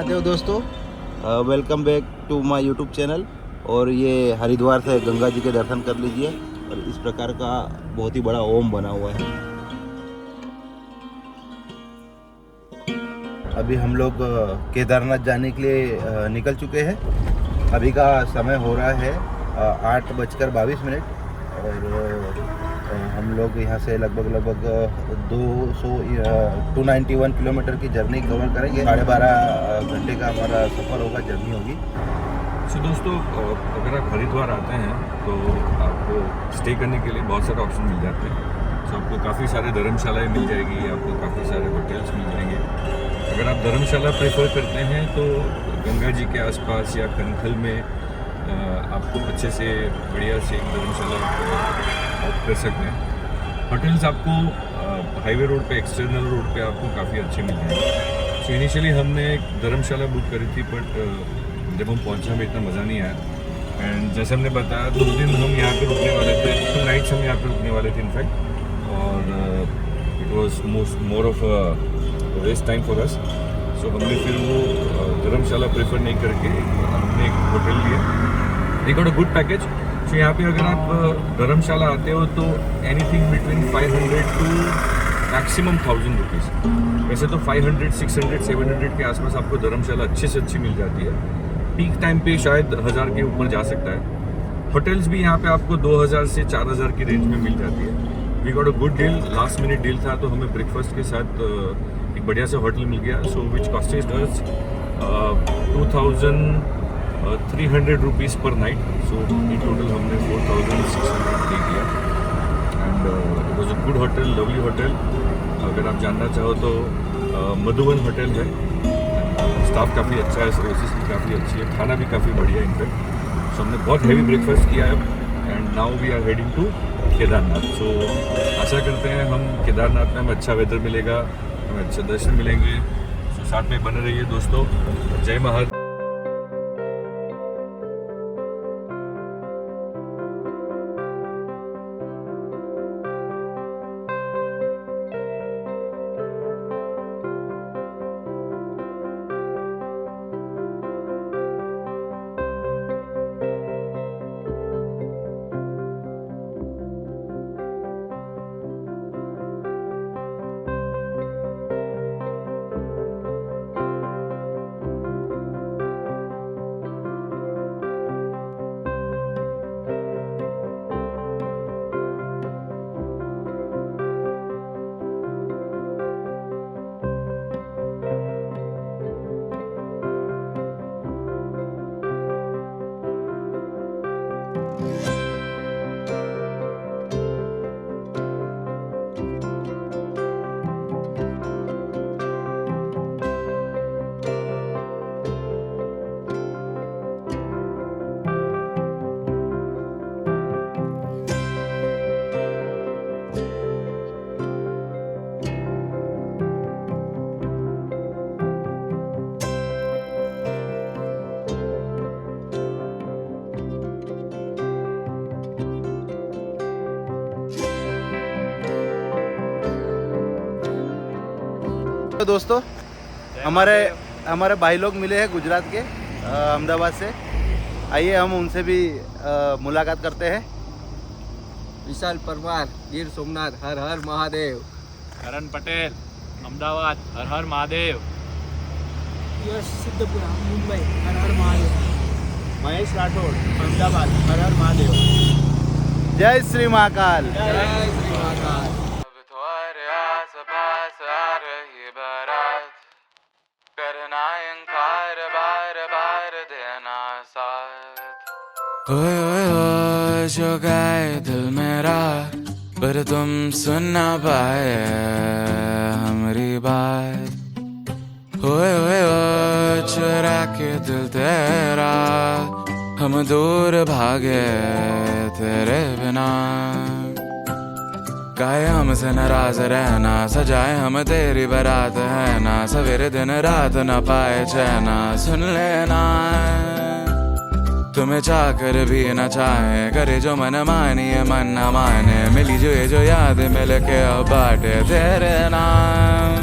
महादेव दोस्तों, welcome back to my YouTube channel. और ये हरिद्वार से गंगा जी के दर्शन कर लीजिए। और इस प्रकार का बहुत ही बड़ा ओम बना हुआ है। अभी हम लोग केदारनाथ जाने के लिए निकल चुके हैं। अभी का समय हो रहा है 8:22। और हम लोग यहाँ से लगभग 291 किलोमीटर की जर्नी कवर करेंगे। 12.5 घंटे का हमारा सफ़र होगा, जर्नी होगी। सो दोस्तों, अगर आप हरिद्वार आते हैं तो आपको स्टे करने के लिए बहुत सारे ऑप्शन मिल जाते हैं। सो आपको काफ़ी सारे धर्मशालाएँ मिल जाएगी, आपको काफ़ी सारे होटल्स मिल जाएंगे। अगर आप धर्मशाला प्रेफर करते हैं तो गंगा जी के आसपास या कनखल में आपको अच्छे से बढ़िया से एक धर्मशाला ऑप्ट कर सकते हैं। होटल्स आपको हाईवे रोड पे, एक्सटर्नल रोड पे आपको काफ़ी अच्छे मिल जाएंगे। सो इनिशियली हमने एक धर्मशाला बुक करी थी, बट जब हम पहुंचे हमें इतना मज़ा नहीं आया। एंड जैसे हमने बताया 2 दिन हम यहाँ पे रुकने वाले थे, 2 नाइट्स हम यहाँ पे रुकने वाले थे इनफैक्ट। और it was more of waste time for us. So हमने फिर वो धर्मशाला प्रेफर नहीं करके हमने एक होटल लिया। We got a good package. So यहाँ पे अगर आप धर्मशाला आते हो तो anything between 500 to maximum 1000 rupees. वैसे तो 500, 600, 700 के आसपास आपको धर्मशाला अच्छे से अच्छी मिल जाती है। पीक टाइम पे शायद 1000 के ऊपर जा सकता है। होटल्स भी यहाँ पे आपको 2000 से 4000 की रेंज में मिल जाती है। We got a good deal, last minute deal था, तो हमें ब्रेकफास्ट के साथ एक बढ़िया सा होटल मिल गया। सो विच कॉस्टेड अस 2300 रुपीज़ पर नाइट। सो इन टोटल हमने 4600 पे किया। And it was a good hotel, lovely hotel. अगर आप जानना चाहो तो मधुवन होटल है। स्टाफ काफ़ी अच्छा है, सर्विसेज भी काफ़ी अच्छी है, खाना भी काफ़ी बढ़िया है इनफैक्ट। सो हमने बहुत हैवी ब्रेकफास्ट किया है। And now we are heading to Kedarnath. So आशा करते हैं हम केदारनाथ में हमें अच्छा वेदर मिलेगा, हमें अच्छे दर्शन मिलेंगे। सो साथ में बने रहिए दोस्तों। जय महादेव। तो दोस्तों, हमारे भाई लोग मिले हैं गुजरात के, अहमदाबाद से। आइए हम उनसे भी मुलाकात करते हैं। विशाल परमार, गिर सोमनाथ, हर हर महादेव। करण पटेल, अहमदाबाद, हर हर महादेव। यश सिद्धपुरा, मुंबई, हर हर महादेव। महेश राठौड़, अहमदाबाद, हर हर महादेव। जय श्री महाकाल। जय श्री महाकाल। ओए ओए ओए जो गाए दिल मेरा, पर तुम सुन ना पाए हमारी बात। ओए ओए ओए चुरा के दिल तेरा, हम दूर भागे तेरे बिना। काहे हमसे नाराज रहना, सजाए हम तेरी बारात है ना। सवेरे दिन रात न पाए चैना, सुन लेना तुम्हें चाहकर भी न चाहे, करे जो मन मानिए मन न माने। मिली जो ये जो याद मिल के अब बाटे तेरे नाम।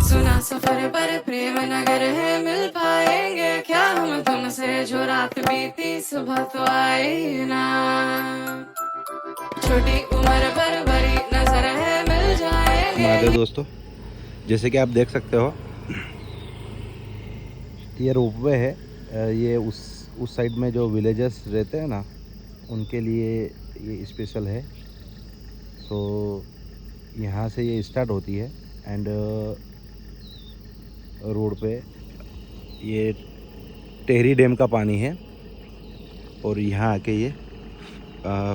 सुना सफर पर प्रेम मन अगर है मिल पाएंगे क्या हम तुमसे, जो रात बीती सुबह तो आई ना, छोटी उम्र पर बड़ी नजर है मिल जाएंगे। महादेव दोस्तों, जैसे कि आप देख सकते हो ये रोपवे है। ये उस साइड में जो विलेजर्स रहते हैं ना, उनके लिए ये स्पेशल है। सो यहाँ से ये स्टार्ट होती है एंड रोड पे ये टेहरी डैम का पानी है और यहाँ आके ये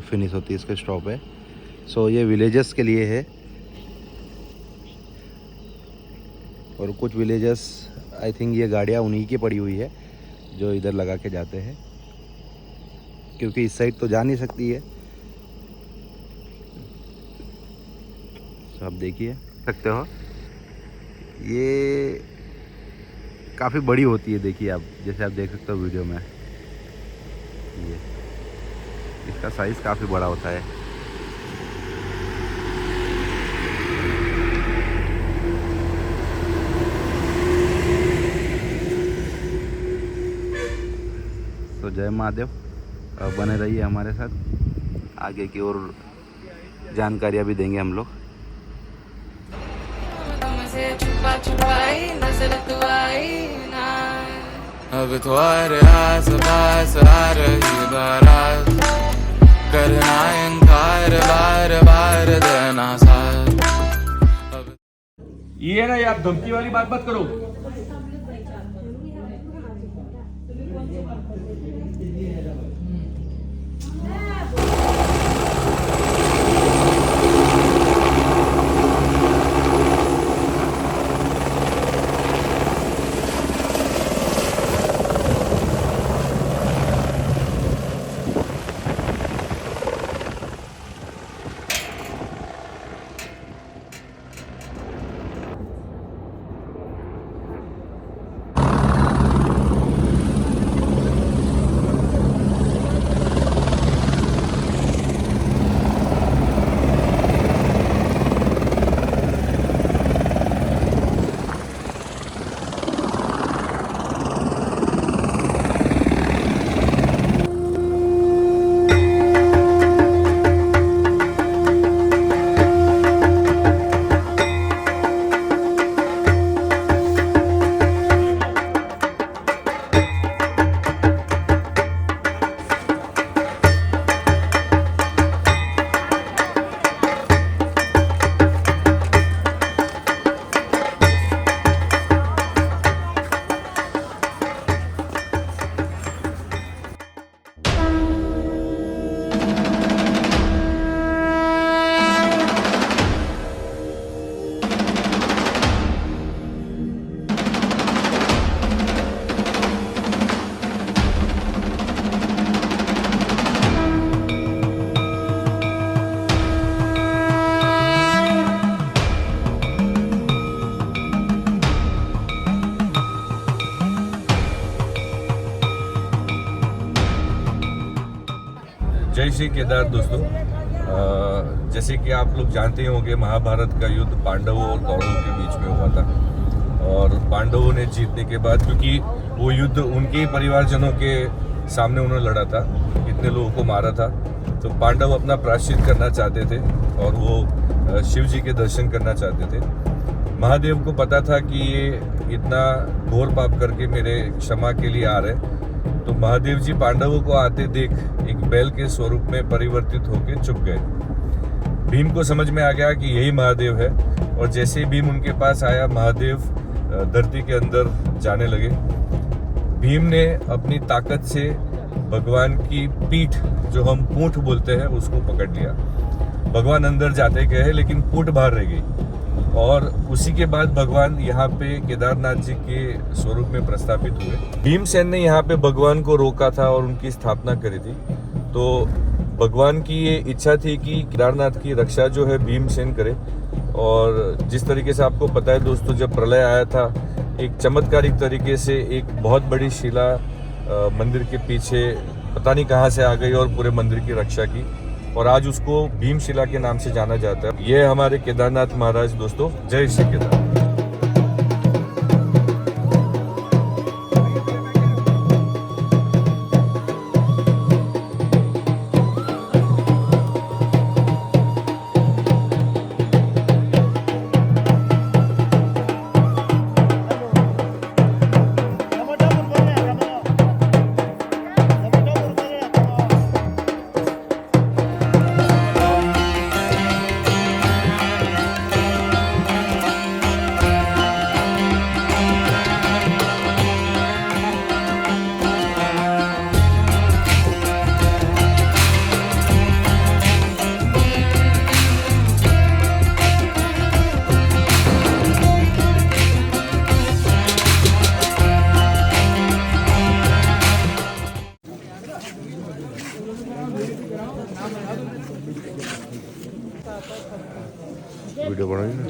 फिनिश होती है, इसका स्टॉप है। सो ये विलेजर्स के लिए है और कुछ विलेजर्स, आई थिंक ये गाड़ियाँ उन्हीं की पड़ी हुई है जो इधर लगा के जाते हैं, क्योंकि इस साइड तो जा नहीं सकती है। तो आप देखिए सकते हो ये काफ़ी बड़ी होती है। देखिए आप, जैसे आप देख सकते हो वीडियो में, ये इसका साइज़ काफ़ी बड़ा होता है। तो जय महादेव, बने रहिए हमारे साथ, आगे की और जानकारियाँ भी देंगे हम लोग। तुमसे छुपा छुपाई नजर तो आई ना, अब तुम्हारे आस पास आ रही बारात, करना इनकार बार बार देना साथ। ये है ना यार, धमकी वाली बात मत करो। जय श्री केदार दोस्तों। जैसे कि आप लोग जानते ही होंगे, महाभारत का युद्ध पांडवों और कौरवों के बीच में हुआ था और पांडवों ने जीतने के बाद, क्योंकि वो युद्ध उनके ही परिवारजनों के सामने उन्होंने लड़ा था, इतने लोगों को मारा था, तो पांडव अपना प्रायश्चित करना चाहते थे और वो शिव जी के दर्शन करना चाहते थे। महादेव को पता था कि ये इतना घोर पाप करके मेरे क्षमा के लिए आ रहे, तो महादेव जी पांडवों को आते देख एक बैल के स्वरूप में परिवर्तित होकर चुप गए। भीम को समझ में आ गया कि यही महादेव है और जैसे ही भीम उनके पास आया, महादेव धरती के अंदर जाने लगे। भीम ने अपनी ताकत से भगवान की पीठ, जो हम पूंछ बोलते हैं, उसको पकड़ लिया। भगवान अंदर जाते गए लेकिन पूंछ बाहर रह गई और उसी के बाद भगवान यहाँ पे केदारनाथ जी के स्वरूप में प्रस्थापित हुए। भीमसेन ने यहाँ पे भगवान को रोका था और उनकी स्थापना करी थी। तो भगवान की ये इच्छा थी कि केदारनाथ की रक्षा जो है भीमसेन करे। और जिस तरीके से आपको पता है दोस्तों, जब प्रलय आया था, एक चमत्कारिक तरीके से एक बहुत बड़ी शिला मंदिर के पीछे पता नहीं कहाँ से आ गई और पूरे मंदिर की रक्षा की, और आज उसको भीमशिला के नाम से जाना जाता है। ये हमारे केदारनाथ महाराज दोस्तों। जय श्री केदार। वीडियो बनाई ना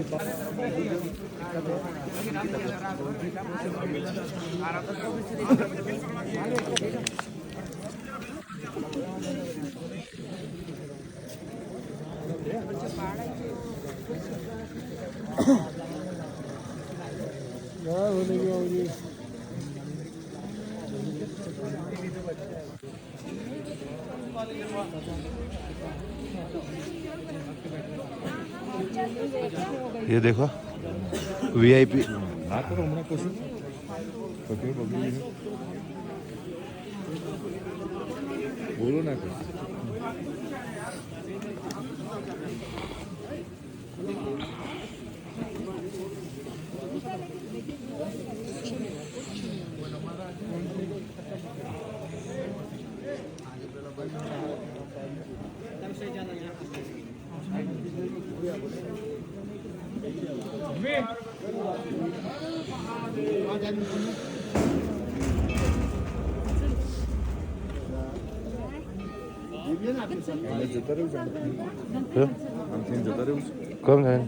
ये देखो वीआईपी बोलो ना कुछ कम है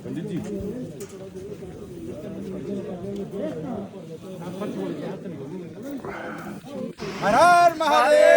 पंडित जी हर हर महादेव